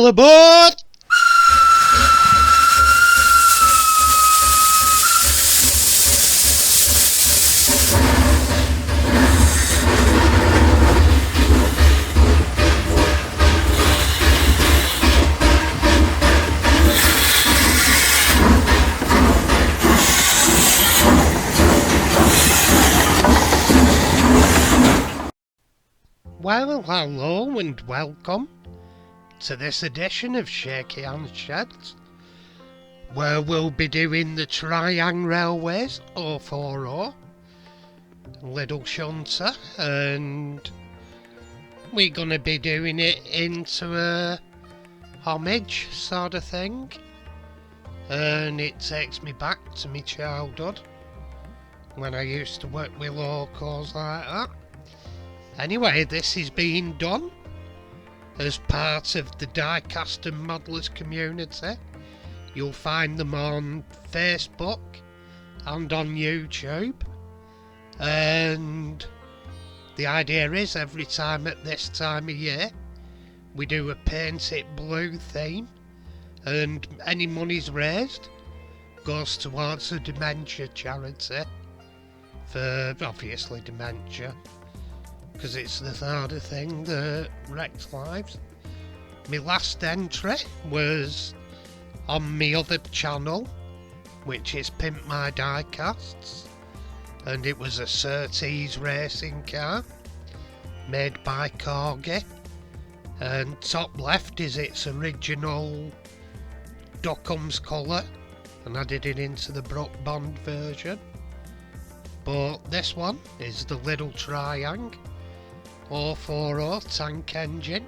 All aboard! Well, hello and welcome to this edition of Shaky Hands Sheds, where we'll be doing the Triang Railways 040, Little Shunter, and we're going to be doing it into a homage sort of thing, and it takes me back to my childhood when I used to work with locals like that. Anyway, this is being done as part of the Diecast and Modelers community. You'll find them on Facebook and on YouTube. And the idea is every time at this time of year, we do a paint it blue theme, and any monies raised goes towards a dementia charity for obviously dementia, because it's the sort of thing that wrecks lives. My last entry was on my other channel, which is Pimp My Diecasts, and it was a Surtees racing car made by Corgi, and top left is its original Duckham's colour, and I did it into the Brook Bond version. But this one is the Little Triang 040 tank engine,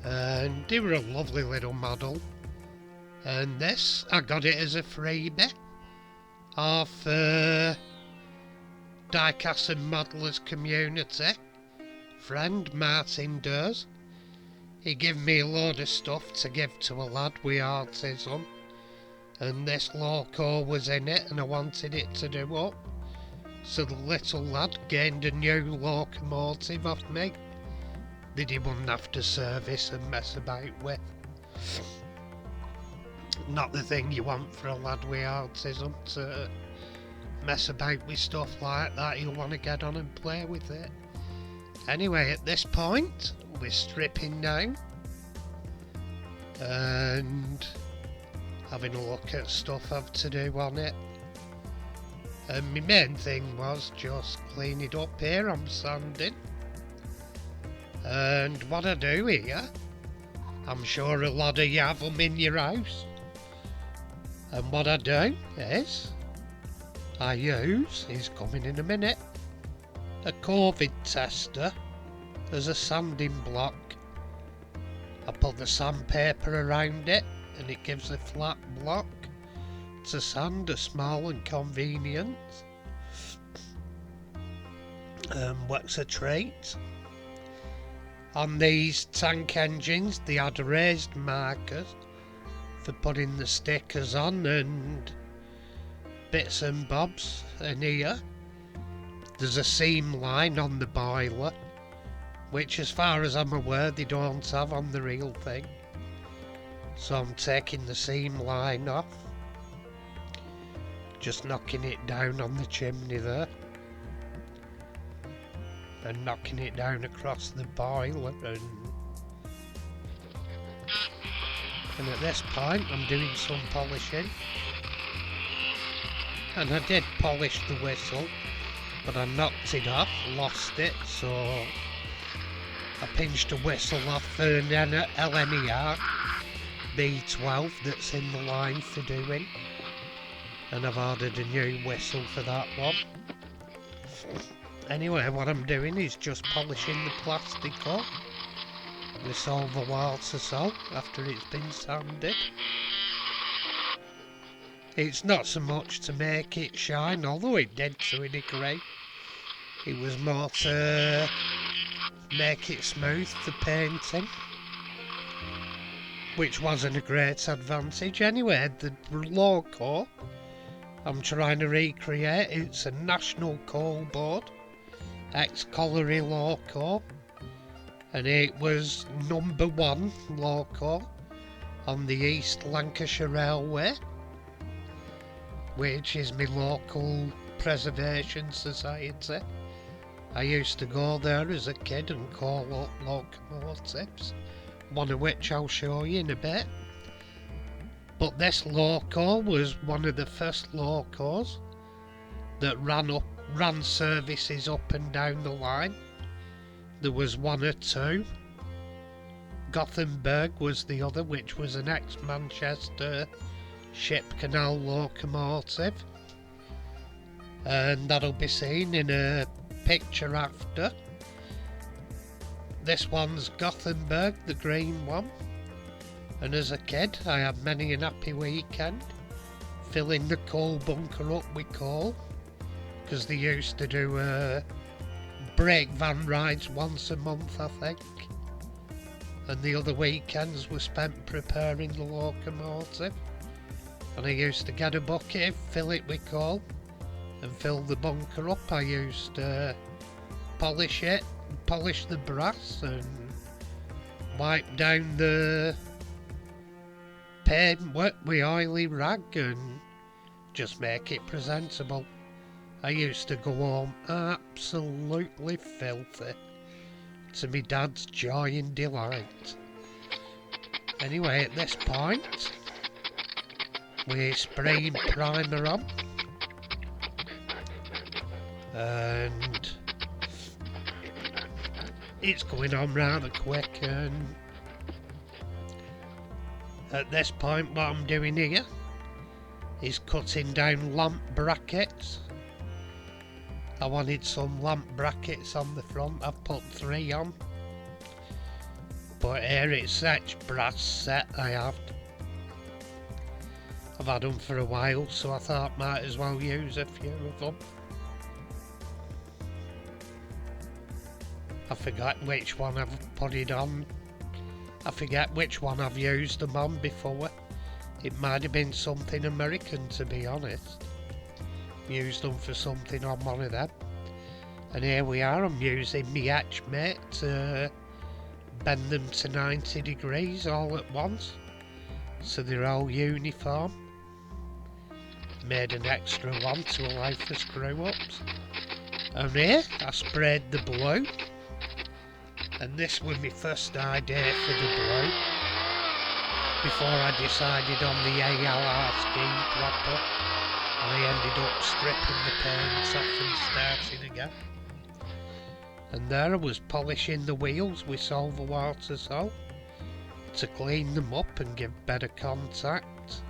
and they were a lovely little model, and this I got it as a freebie off Diecast and Modelers community friend Martin Durs. He gave me a load of stuff to give to a lad with autism, and this loco was in it and I wanted it to do up. So the little lad gained a new locomotive off me that he wouldn't have to service and mess about with. Not the thing you want for a lad with autism, to mess about with stuff like that. You'll want to get on and play with it. Anyway, at this point, we're stripping down and having a look at stuff I've to do on it. And my main thing was just clean it up here. I'm sanding. And what I do here, I'm sure a lot of you have them in your house. And what I do is, I use, he's coming in a minute, a COVID tester as a sanding block. I put the sandpaper around it and it gives a flat block to sand, a small and convenient. What's a treat? On these tank engines they had raised markers for putting the stickers on and bits and bobs, and here there's a seam line on the boiler, which as far as I'm aware they don't have on the real thing. So I'm taking the seam line off, just knocking it down on the chimney there, and knocking it down across the boiler, and at this point I'm doing some polishing, and I did polish the whistle, but I knocked it off, lost it, so I pinched a whistle off an LNER B12 that's in the line for doing, and I've ordered a new whistle for that one. Anyway, what I'm doing is just polishing the plastic up with silver water salt after it's been sanded. It's not so much to make it shine, although it did to a degree. It was more to make it smooth for painting, which wasn't a great advantage. Anyway, the logo I'm trying to recreate, it's a National Coal Board ex-colliery loco, and it was #1 loco on the East Lancashire Railway, which is my local preservation society. I used to go there as a kid and call up locomotives, one of which I'll show you in a bit. But this loco was one of the first locos that ran services up and down the line. There was one or two. Gothenburg was the other, which was an ex-Manchester ship canal locomotive, and that'll be seen in a picture after. This one's Gothenburg, the green one, and as a kid I had many an happy weekend filling the coal bunker up with coal, because they used to do brake van rides once a month, I think, and the other weekends were spent preparing the locomotive. And I used to get a bucket, fill it with coal and fill the bunker up. I used to polish the brass and wipe down the paintwork with oily rag and just make it presentable. I used to go home absolutely filthy, to my dad's joy and delight. Anyway, at this point, we're spraying primer on, and it's going on rather quick, and at this point what I'm doing here is cutting down lamp brackets. I wanted some lamp brackets on the front. I've put 3 on, but here it's such brass set I have. I've had them for a while, so I thought might as well use a few of them. I forget which one I've put it on. I forget which one I've used them on before. It might have been something American, to be honest. Used them for something on one of them. And here we are, I'm using my etch mate to bend them to 90 degrees all at once, so they're all uniform. Made an extra one to allow for screw ups. And here I sprayed the blue, and this was my first idea for the blue before I decided on the ALR scheme proper. I ended up stripping the paint off and starting again. And there I was polishing the wheels with silver water salt to clean them up and give better contact.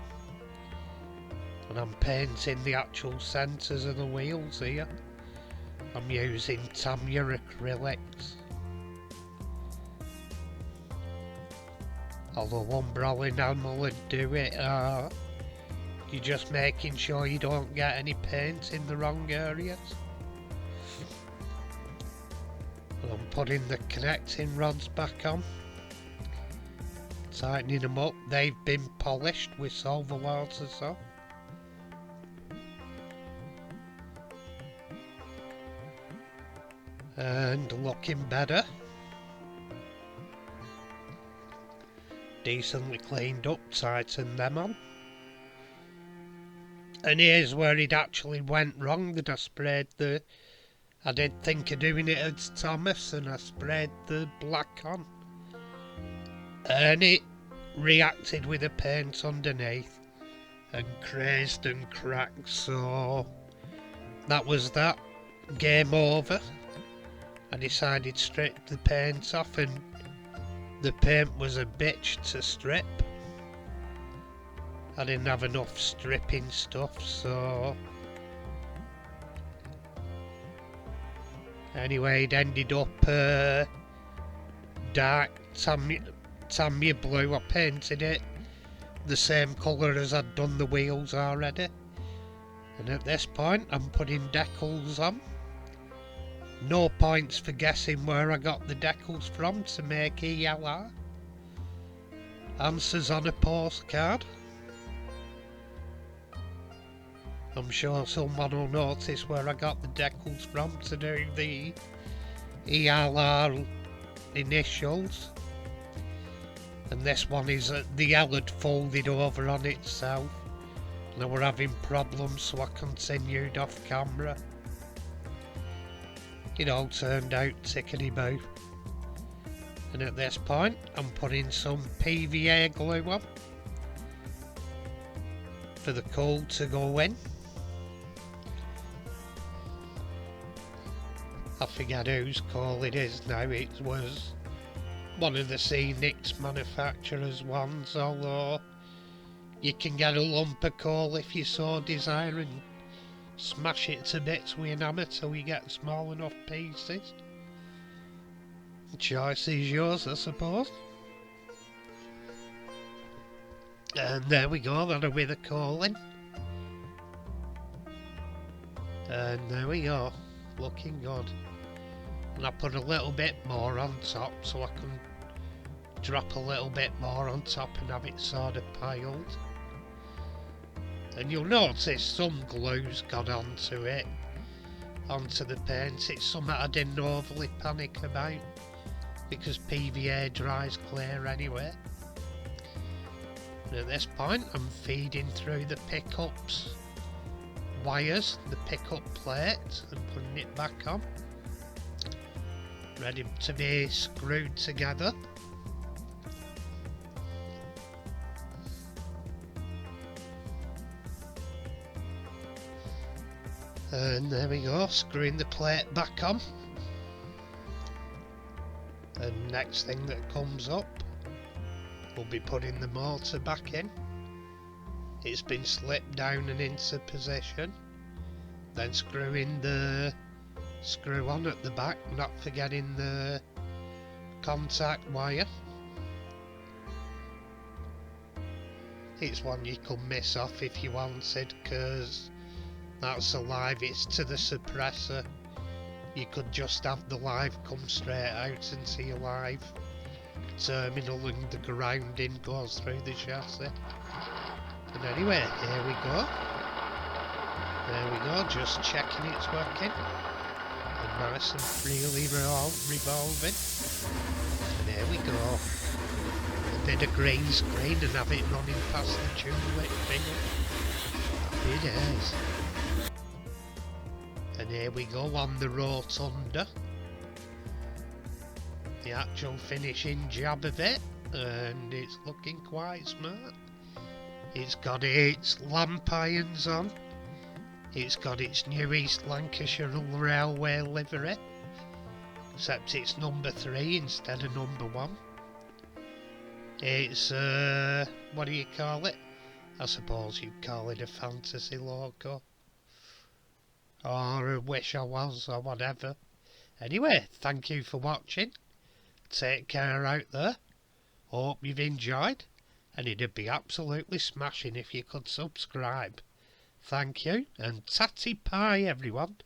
And I'm painting the actual centres of the wheels here. I'm using Tamiya acrylics. Although umbrella enamel would do it, you're just making sure you don't get any paint in the wrong areas. And I'm putting the connecting rods back on, tightening them up. They've been polished with silver water salt. And looking better. Decently cleaned up, tightened them on. And here's where it actually went wrong, that I did think of doing it as Thomas, and I sprayed the black on. And it reacted with the paint underneath and crazed and cracked, so that was that. Game over. I decided to strip the paint off, and the paint was a bitch to strip. I didn't have enough stripping stuff, so anyway, it ended up dark Tamiya blue. I painted it the same colour as I'd done the wheels already, and at this point I'm putting decals on. No points for guessing where I got the decals from to make ELR. Answers on a postcard. I'm sure someone will notice where I got the decals from to do the ELR initials. And this one is the L had folded over on itself. And I were having problems, so I continued off camera. It all turned out tickety-boo. And at this point, I'm putting some PVA glue on for the coal to go in. I forget whose coal it is now. It was one of the Scenics manufacturers' ones, although you can get a lump of coal if you so desire and smash it to bits with an hammer till you get small enough pieces. The choice is yours, I suppose. And there we go, that with the coal in. And there we go, looking good. And I put a little bit more on top so I can drop a little bit more on top and have it sort of piled. And you'll notice some glue's got onto it, onto the paint. It's something I didn't overly panic about because PVA dries clear anyway. And at this point I'm feeding through the pickups wires, the pickup plate, and putting it back on. Ready to be screwed together. And there we go, screwing the plate back on. And next thing that comes up, we'll be putting the motor back in. It's been slipped down and into position. Then screwing the screw on at the back, not forgetting the contact wire. It's one you could miss off if you wanted, because that's a live, it's to the suppressor. You could just have the live come straight out into your live terminal and the grounding goes through the chassis. And anyway, here we go. There we go, just checking it's working. And nice and freely revolving. And here we go. A bit of green screen and have it running past the tulip thing. It is. And here we go on the rotunda. The actual finishing job of it, and it's looking quite smart. It's got its lamp irons on. It's got its new East Lancashire Railway livery, except it's number 3 instead of number 1. It's, what do you call it? I suppose you'd call it a fantasy logo. Or a wish I was, or whatever. Anyway, thank you for watching. Take care out there. Hope you've enjoyed. And it'd be absolutely smashing if you could subscribe. Thank you, and tatty pie everyone.